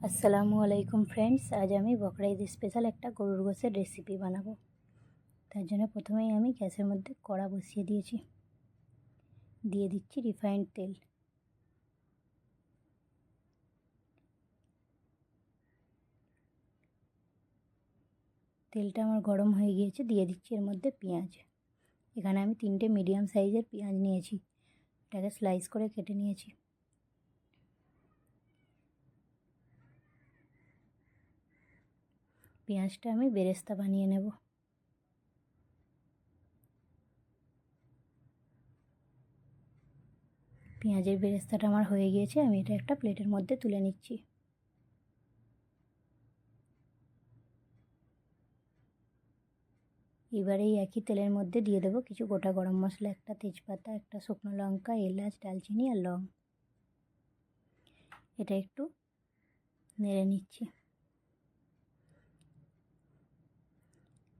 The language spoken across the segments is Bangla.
আসসালামু আলাইকুম ফ্রেন্ডস, আজ আমি বকরা ঈদ স্পেশাল একটা গরুর গোশের রেসিপি বানাবো। তার জন্য প্রথমেই আমি গ্যাসের মধ্যে কড়া বসিয়ে দিয়েছি। দিয়ে দিচ্ছি রিফাইন্ড তেল। তেলটা আমার গরম হয়ে গিয়েছে, দিয়ে দিচ্ছি এর মধ্যে পেঁয়াজ। এখানে আমি 3টে মিডিয়াম সাইজের পেঁয়াজ নিয়েছি, এটাকে স্লাইস করে কেটে নিয়েছি। পেঁয়াজটা আমি বেরেস্তা বানিয়ে নেব। পেঁয়াজের বেরেস্তাটা আমার হয়ে গিয়েছে, আমি এটা একটা প্লেটের মধ্যে তুলে নিচ্ছি। এবার এই একই তেলের মধ্যে দিয়ে দেবো কিছু গোটা গরম মশলা, একটা তেজপাতা, একটা শুকনো লঙ্কা, এলাচ, দালচিনি আর লং। এটা একটু নেড়ে নিচ্ছি।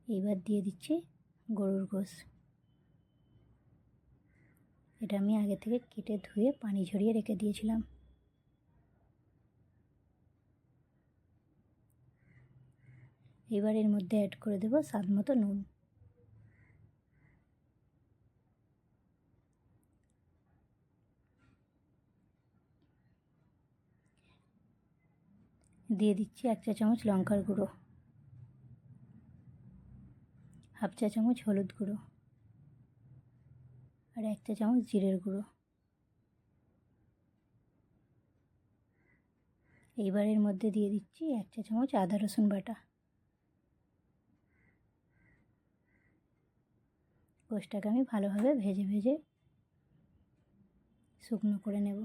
এবার দিয়ে দিচ্ছি গরুর গোশ। এটা আমি আগে থেকে কেটে ধুয়ে পানি ঝরিয়ে রেখে দিয়েছিলাম। এবার এর মধ্যে অ্যাড করে দেবো স্বাদ মতো নুন। দিয়ে দিচ্ছি 1 চা চামচ লঙ্কার গুঁড়ো, হাফ চা চামচ হলুদ গুঁড়ো আর 1 চা চামচ জিরের গুঁড়ো। এইবার এর মধ্যে দিয়ে দিচ্ছি 1 চা চামচ আদা রসুন বাটা। গোশটাকে আমি ভালোভাবে ভেজে ভেজে শুকনো করে নেব।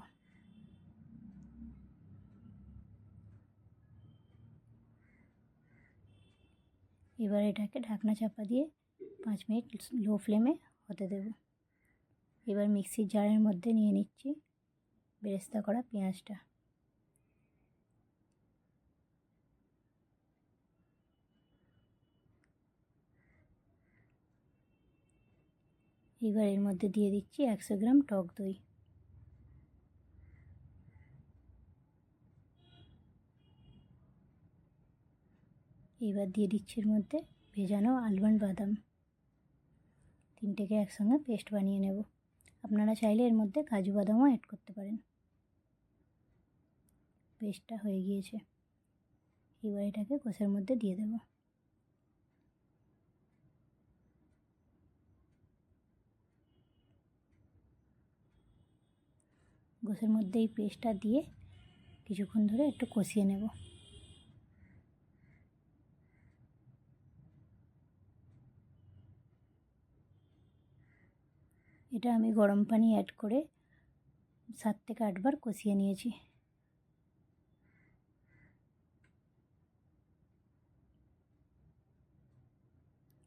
এবার এটাকে ঢাকনা চাপা দিয়ে 5 মিনিট লো ফ্লেমে হতে দেব। এবার মিক্সির জারের মধ্যে নিয়ে নিচ্ছি বেরেস্তা করা পেঁয়াজটা। এবার এর মধ্যে দিয়ে দিচ্ছি 100 গ্রাম টক দই। এবার দিয়ে দিচ্ছি এর মধ্যে ভেজানো আলমন্ড বাদাম, 3টেকে একসঙ্গে পেস্ট বানিয়ে নেব। আপনারা চাইলে এর মধ্যে কাজু বাদামও অ্যাড করতে পারেন। পেস্টটা হয়ে গিয়েছে, এবার এটাকে গোশের মধ্যে দিয়ে দেব। গোশের মধ্যে এই পেস্টটা দিয়ে কিছুক্ষণ ধরে একটু কষিয়ে নেব। এটা আমি গরম পানি অ্যাড করে 7 থেকে 8 বার কষিয়ে নিয়েছি।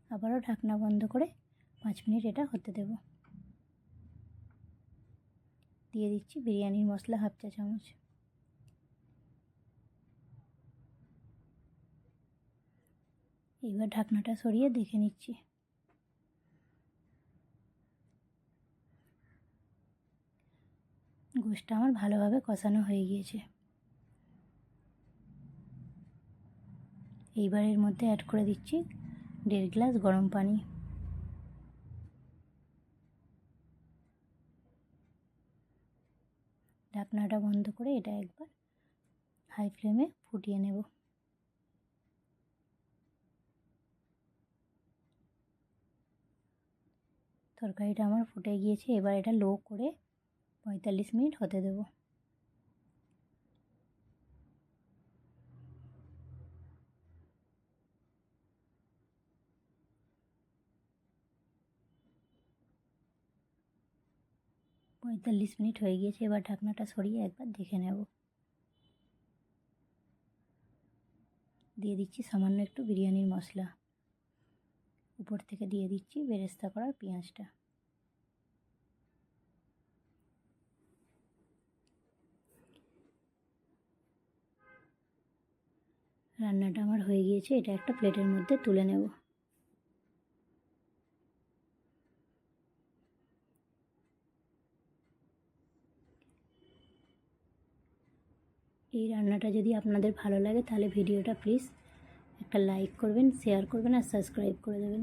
আবারও ঢাকনা বন্ধ করে 5 মিনিট এটা হতে দেব। দিয়ে দিচ্ছি বিরিয়ানির মশলা হাফ চা চামচ। এবার ঢাকনাটা সরিয়ে দেখে নিচ্ছি। গোশটা আমার ভালোভাবে কষানো হয়ে গিয়েছে। এইবার এর মধ্যে অ্যাড করে দিচ্ছি 1.5 গ্লাস গরম পানি। ঢাকনাটা বন্ধ করে এটা একবার হাই ফ্লেমে ফুটিয়ে নেব। তরকারিটা আমার ফুটে গিয়েছে, এবার এটা লো করে 45 মিনিট হতে দেব। 45 মিনিট হয়ে গিয়েছে, এবার ঢাকনাটা সরিয়ে একবার দেখে নেব। দিয়ে দিচ্ছি সামান্য একটু বিরিয়ানির মশলা, উপর থেকে দিয়ে দিচ্ছি বেরেস্তা করা পেঁয়াজটা। রান্নাটা আমার হয়ে গিয়েছে, এটা একটা প্লেটের মধ্যে তুলে নেব। এই রান্নাটা রান্নাটা যদি আপনাদের ভালো লাগে তাহলে ভিডিওটা প্লিজ একটা লাইক করবেন, শেয়ার করবেন আর সাবস্ক্রাইব করে দেবেন।